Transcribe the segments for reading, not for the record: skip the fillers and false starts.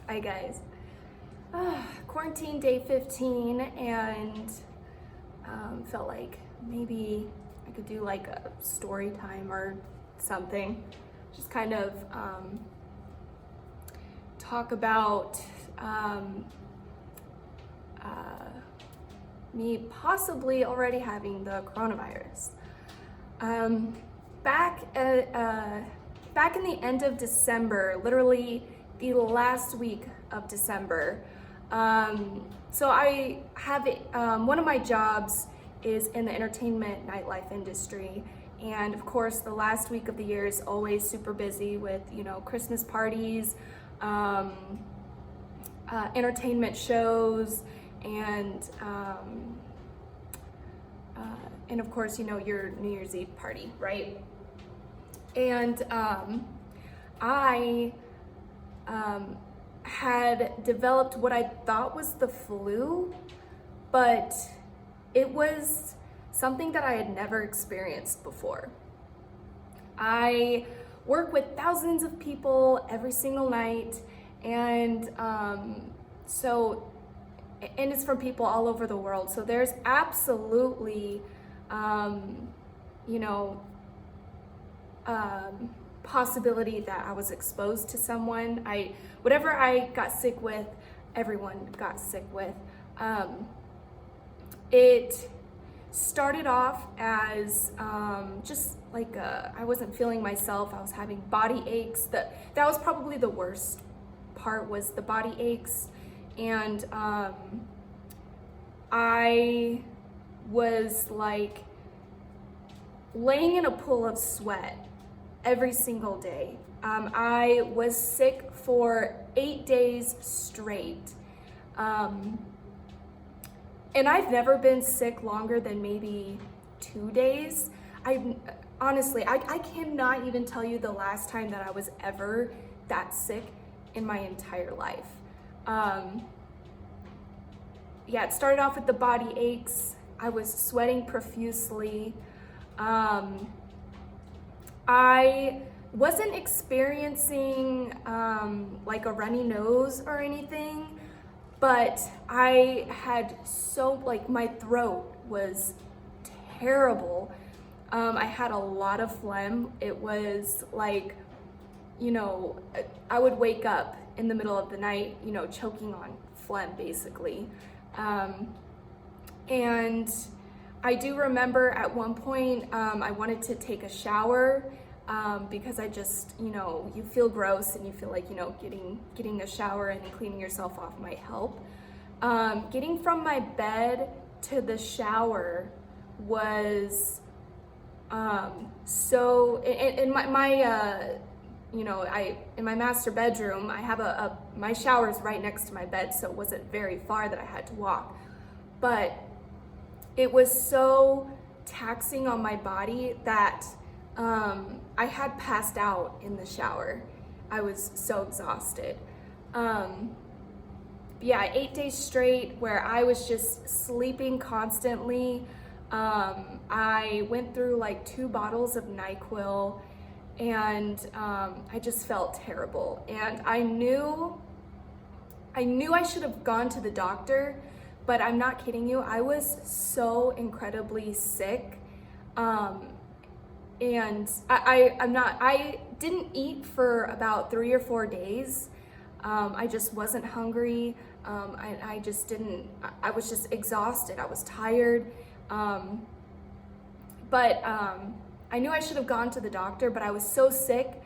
Hi guys. Quarantine day 15 and felt like maybe I could do like a story time or something. Just kind of talk about me possibly already having the coronavirus. Back in the end of December, literally the last week of December. So I have one of my jobs is in the entertainment nightlife industry, and of course the last week of the year is always super busy with Christmas parties, entertainment shows, and of course your New Year's Eve party, right? And I had developed what I thought was the flu, but it was something that I had never experienced before. I work with thousands of people every single night, and it's from people all over the world. So there's absolutely, possibility that I was exposed to someone. Whatever I got sick with, everyone got sick with. It started off as just like I wasn't feeling myself. I was having body aches. That was probably the worst part, was the body aches. And I was like laying in a pool of sweat every single day. I was sick for 8 days straight. And I've never been sick longer than maybe 2 days. Honestly, I cannot even tell you the last time that I was ever that sick in my entire life. It started off with the body aches. I was sweating profusely. I wasn't experiencing like a runny nose or anything, but I had my throat was terrible. I had a lot of phlegm. It was like, I would wake up in the middle of the night, choking on phlegm basically. And I do remember at one point I wanted to take a shower because I just, you feel gross and you feel like, getting a shower and cleaning yourself off might help. Getting from my bed to the shower was so, in my in my master bedroom, I have my shower's right next to my bed, so it wasn't very far that I had to walk. But it was so taxing on my body that I had passed out in the shower. I was so exhausted. 8 days straight where I was just sleeping constantly. I went through like 2 bottles of NyQuil, and I just felt terrible. And I knew I should have gone to the doctor, but I'm not kidding you, I was so incredibly sick. And I didn't eat for about 3 or 4 days. I just wasn't hungry. I was just exhausted. I was tired. But I knew I should have gone to the doctor, but I was so sick,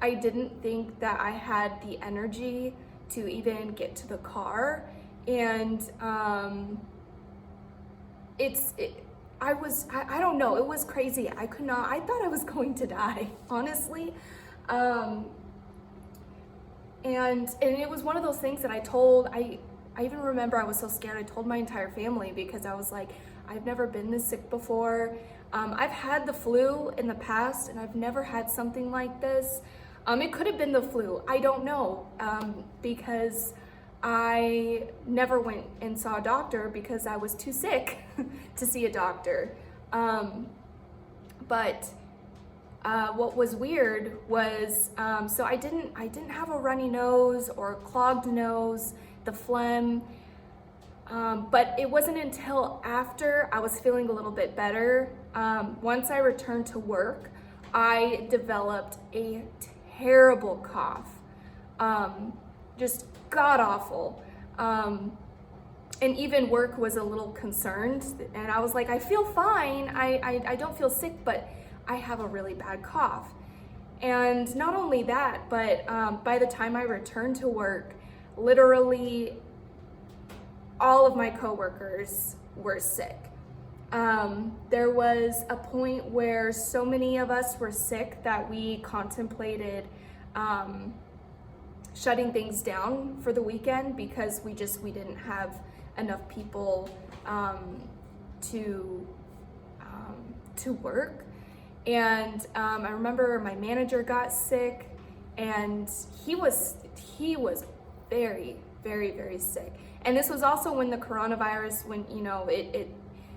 I didn't think that I had the energy to even get to the car. And I don't know, it was crazy. I thought I was going to die, honestly. And it was one of those things that I even remember I was so scared, I told my entire family, because I was like, I've never been this sick before. I've had the flu in the past, and I've never had something like this. It could have been the flu, I don't know, because I never went and saw a doctor because I was too sick to see a doctor. But what was weird was, so I didn't have a runny nose or clogged nose, the phlegm, but it wasn't until after I was feeling a little bit better, once I returned to work, I developed a terrible cough, just god awful. And even work was a little concerned, and I was like, I feel fine, I don't feel sick, but I have a really bad cough. And not only that, but by the time I returned to work, literally all of my coworkers were sick. There was a point where so many of us were sick that we contemplated shutting things down for the weekend because we didn't have enough people to work. And I remember my manager got sick, and he was very, very, very sick. And this was also when the coronavirus, when, you know, it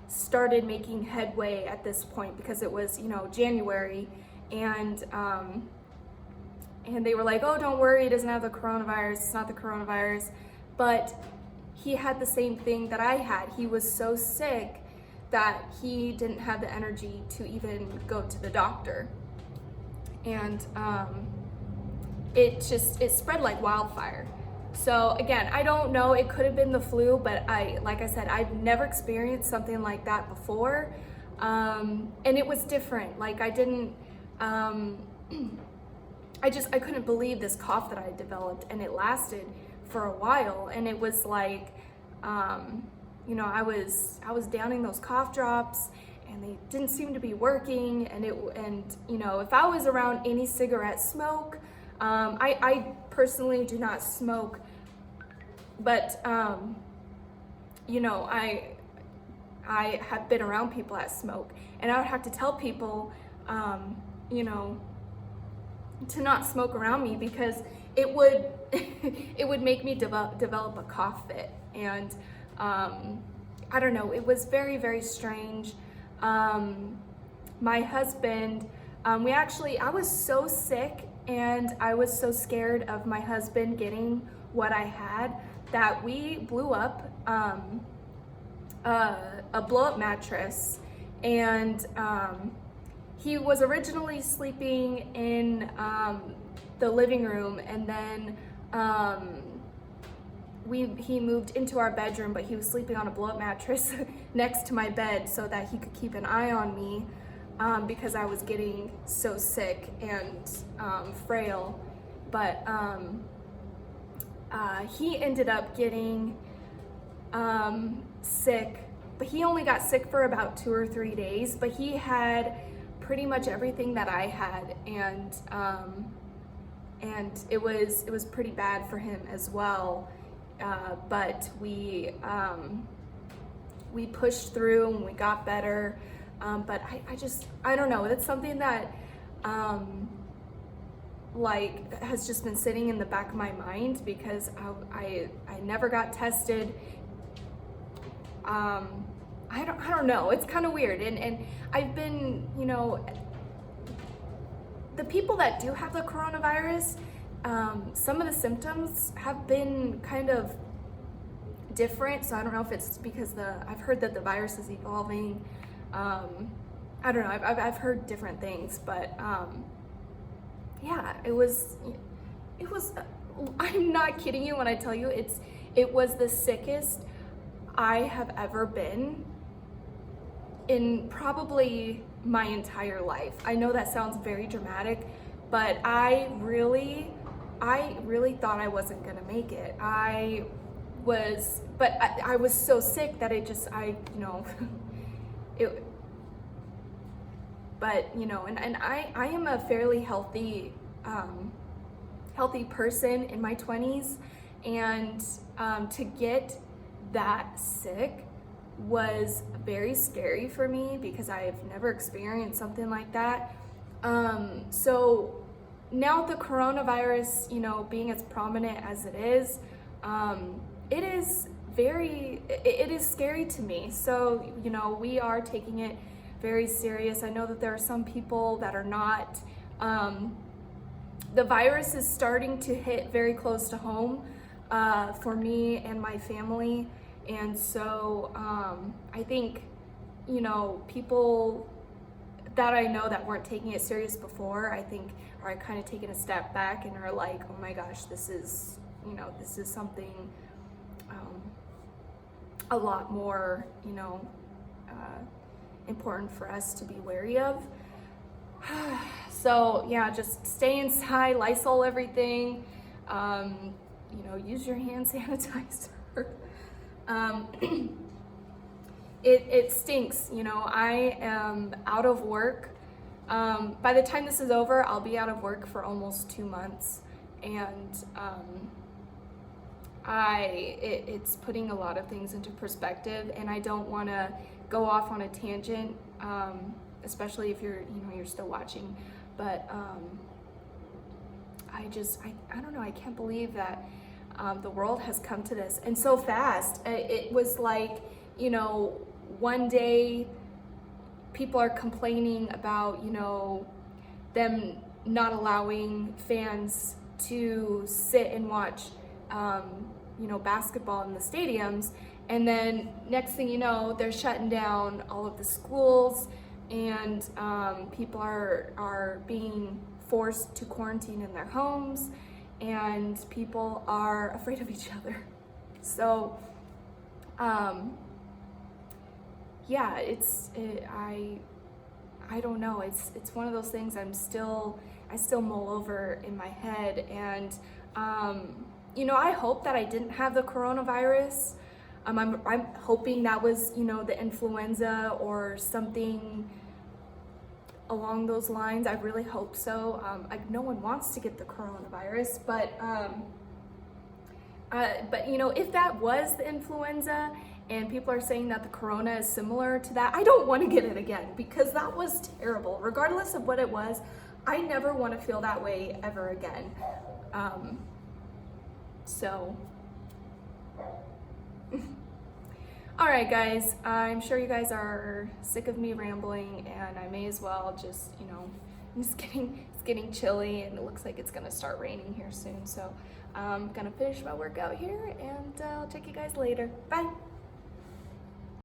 started making headway at this point, because it was, you know, January, and they were like, oh, don't worry, he doesn't have the coronavirus, it's not the coronavirus. But he had the same thing that I had. He was so sick that he didn't have the energy to even go to the doctor. And it spread like wildfire. So again, I don't know, it could have been the flu, but like I said, I've never experienced something like that before. And it was different. Like I didn't, I couldn't believe this cough that I developed, and it lasted for a while. And it was like, you know, I was downing those cough drops, and they didn't seem to be working. And you know, if I was around any cigarette smoke, I personally do not smoke, but you know, I have been around people that smoke, and I would have to tell people, you know, to not smoke around me, because it would it would make me develop a cough fit. And I don't know, it was very, very strange. My husband, I was so sick, and I was so scared of my husband getting what I had, that we blew up a blow-up mattress. And he was originally sleeping in the living room, and then he moved into our bedroom, but he was sleeping on a blow-up mattress next to my bed so that he could keep an eye on me, because I was getting so sick and frail. But he ended up getting sick, but he only got sick for about 2 or 3 days, but he had pretty much everything that I had, and it was pretty bad for him as well. But we pushed through, and we got better. But I don't know, it's something that like has just been sitting in the back of my mind, because I never got tested. I don't know, it's kind of weird. And I've been, you know, the people that do have the coronavirus, some of the symptoms have been kind of different. So I don't know if it's because I've heard that the virus is evolving. I don't know, I've heard different things, but yeah, it was, I'm not kidding you when I tell you, it was the sickest I have ever been in probably my entire life. I know that sounds very dramatic, but I really thought I wasn't gonna make it. I was so sick that you know, but you know, and I am a fairly healthy person in my 20s, and to get that sick was very scary for me, because I've never experienced something like that. So now the coronavirus, you know, being as prominent as it is it is scary to me. So, you know, we are taking it very serious. I know that there are some people that are not. The virus is starting to hit very close to home for me and my family. And so I think, you know, people that I know that weren't taking it serious before, I think are kind of taking a step back and are like, oh my gosh, this is, you know, this is something a lot more, you know, important for us to be wary of. So yeah, just stay inside, Lysol everything, you know, use your hand sanitizer. It stinks, you know. I am out of work. By the time this is over, I'll be out of work for almost 2 months, and it's putting a lot of things into perspective, and I don't want to go off on a tangent, especially if you're still watching, but I don't know, I can't believe that the world has come to this, and so fast. It was like, you know, one day people are complaining about, you know, them not allowing fans to sit and watch, you know, basketball in the stadiums. And then next thing you know, they're shutting down all of the schools, and people are being forced to quarantine in their homes, and people are afraid of each other. So, yeah, I don't know. It's one of those things I still mull over in my head, and you know, I hope that I didn't have the coronavirus. I'm hoping that was, you know, the influenza or something along those lines. I really hope so. No one wants to get the coronavirus, but you know, if that was the influenza and people are saying that the corona is similar to that, I don't want to get it again, because that was terrible. Regardless of what it was, I never want to feel that way ever again. So, all right, guys, I'm sure you guys are sick of me rambling, and I may as well just, you know, it's getting chilly, and it looks like it's gonna start raining here soon. So I'm gonna finish my workout here, and I'll check you guys later. Bye.